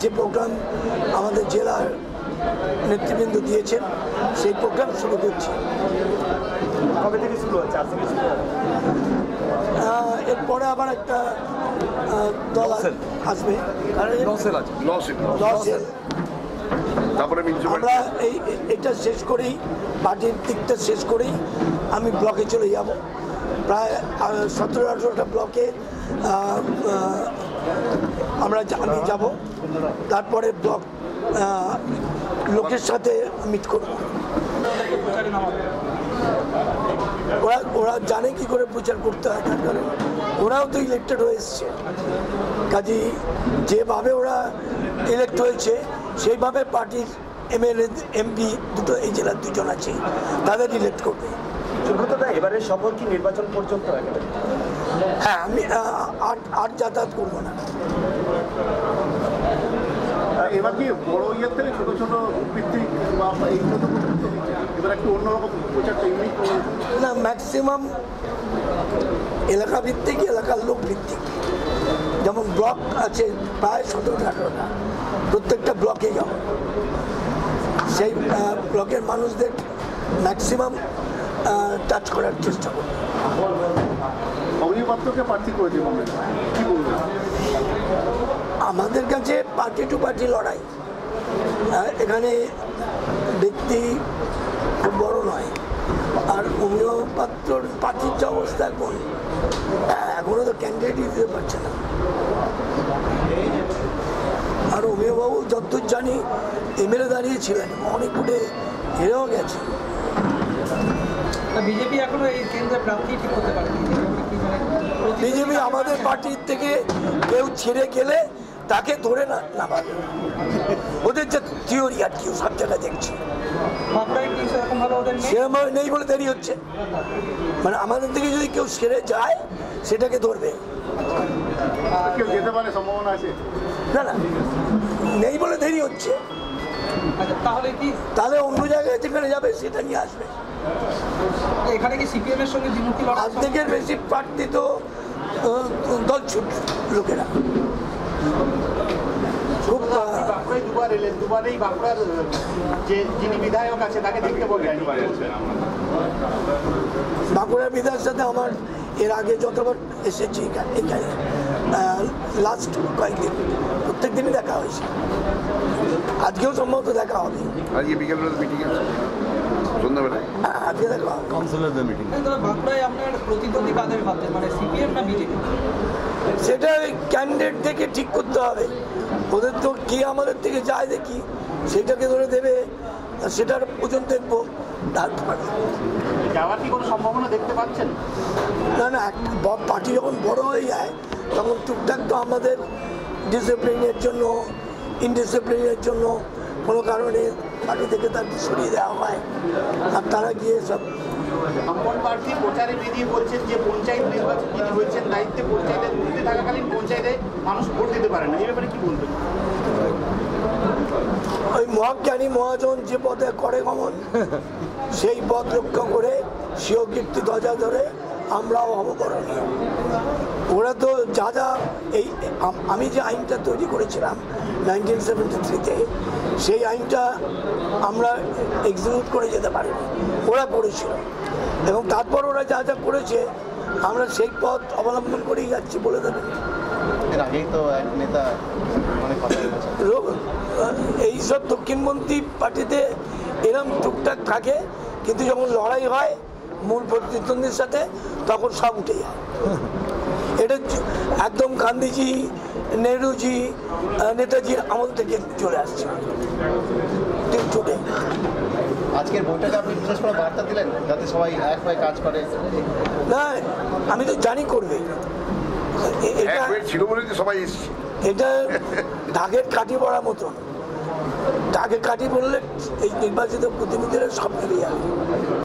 যে প্রোগ্রাম আমাদের জেলার নেতৃবৃন্দ দিয়েছেন সেই প্রোগ্রাম শুরু করছি। কবে থেকে শুরু হচ্ছে? এরপরে আবার একটা দল আসবে, আমরা এটা শেষ করেই পার্টির দিকটা শেষ করেই আমি ব্লকে চলে যাব। প্রায় 17-18টা ব্লকে আমি যাব, তারপরে ব্লক লোকের সাথে মিট করব। ওরা জানে কি করে প্রচার করতে হয়, তার কারণ ওরাও তো ইলেক্টেড হয়ে এসছে। কাজেই যেভাবে ওরা ইলেক্ট হয়েছে সেইভাবে পার্টির এমএলএ এমপি দুটো এই জেলার দুজন আছে, তাদের ইলেক্ট করবে। এবারে সফর কি নির্বাচন পর্যন্ত? হ্যাঁ, আমি আর যাতায়াত করবো না। এবার কি বড় ইয়ের থেকে ছোট ছোট ভিত্তিক এবার একটু অন্যরকম প্রচারটা না, ম্যাক্সিমাম এলাকা ভিত্তিক, এলাকার লোক ভিত্তিক। যেমন ব্লক আছে প্রায় 17-18টা, প্রত্যেকটা ব্লকে যাব, সেই ব্লকের মানুষদের ম্যাক্সিমাম টাচ করার চেষ্টা করব। অভিভাবককে প্রার্থী করে দেব, কি বলবেন? আমাদের কাছে পার্টি টু পার্টি লড়াই, এখানে ব্যক্তি খুব বড় নয়। আর অমিয় পাত্রর পার্টির যে অবস্থা এখনো তো ক্যান্ডিডেটই দিতে পারছে না। আর অমিয়বাবু যতদূর জানি এমএলএ দাঁড়িয়েছিলেন, অনেক ফুটে হেরেও গেছে। বিজেপি এখনো এই কেন্দ্রে প্রার্থী ঠিক করতে পারেনি। বিজেপি আমাদের পার্টির থেকে কেউ ছেড়ে গেলে তাকে ধরে না পাবে, ওদের যে থিওরি আর কি সব জায়গায় দেখছি সেরকম নেই বলে দেরি হচ্ছে। মানে আমাদের থেকে যদি কেউ সেরে যায় সেটাকে ধরবে, না না নেই বলে দেরি হচ্ছে। তাহলে অন্য জায়গায় যেখানে যাবে সেটা নিয়ে আসবে। এখানে কি সিপিএম এর সঙ্গে দ্বিমুখী লড়াই? অর্ধেকের বেশি প্রার্থী তো দল ছুট লোকেরা। দুবার এলেন, দুবারেই বাঁকুড়ার যিনি বিধায়ক আছে তাকে দেখতে বললেন। বাঁকুড়ার বিধায়কের সাথে আমার এর আগে যতবার এসেছি এখানে লাস্ট কয়েকদিন প্রত্যেক দিনই দেখা হয়েছে, আজকেও সম্ভবত দেখা হবে। আজকে বিকেলবেলা মিটিং আছে, সন্ধ্যাবেলায় আজকে দেখা হবে কাউন্সিলরদের মিটিং। বাঁকুড়ায় আপনার প্রতিদ্বন্দ্বী কাদের ভাবছেন, মানে সিপিএম না বিজেপি? সেটা ক্যান্ডিডেট থেকে ঠিক করতে হবে। ওদের তো কে আমাদের থেকে যায় দেখি সেটাকে ধরে দেবে, সেটার ওজন দেখবো। যাওয়ার কি কোনো সম্ভাবনা দেখতে পাচ্ছেন? না না, পার্টি যখন বড় হয়ে যায় তখন টুকটাক তো আমাদের ডিসিপ্লিনের জন্য, ইনডিসিপ্লিনের জন্য কোনো কারণে পার্টি থেকে তার সরিয়ে দেওয়া হয়, আর তারা গিয়ে সব আপন প্রার্থী প্রচারে বেরিয়ে বলছেন যে পঞ্চায়েত নির্বাচন যিনি হয়েছেন দায়িত্বে, পঞ্চায়েতের মধ্যে থাকাকালীন পঞ্চায়েতে মানুষ ভোট দিতে পারে না, এই ব্যাপারে কি বলবেন? ওই মহাজ্ঞানী মহাজন যে পথে করে গমন সেই পথ রক্ষা করে স্বীয় কীর্তি ধ্বজা ধরে আমরাও অবকরণীয়। ওরা তো যা যা এই আমি যে আইনটা তৈরি করেছিলাম 1973-তে, সেই আইনটা আমরা এক্সিকিউট করে যেতে পারিনি, ওরা করেছিল। এবং তারপর ওরা যা যা করেছে আমরা সেই পথ অবলম্বন করেই যাচ্ছি, বলে দেবেন। এর আগেই তো এক নেতা অনেক কথা বলেছেন। এইসব দক্ষিণপন্থী পার্টিতে এরম টুকটাক থাকে, কিন্তু যখন লড়াই হয় মূল প্রতিদ্বন্দ্বীর সাথে তখন সব উঠে যায়। এটা একদম গান্ধীজি, নেহরুজি, নেতাজির আমল থেকে চলে আসছে ছুটে। আজকের বৈঠকে আপনি বিশেষ করে বার্তা দিলেন যাতে সবাই এক হয়ে কাজ করে? না, আমি তো জানি করবে, এটা ঢাকের কাঠি পড়ার মতন। ঢাকের কাঠি বললে এই নির্বাচিত প্রতিনিধিরা সব মিলিয়ে যাবে।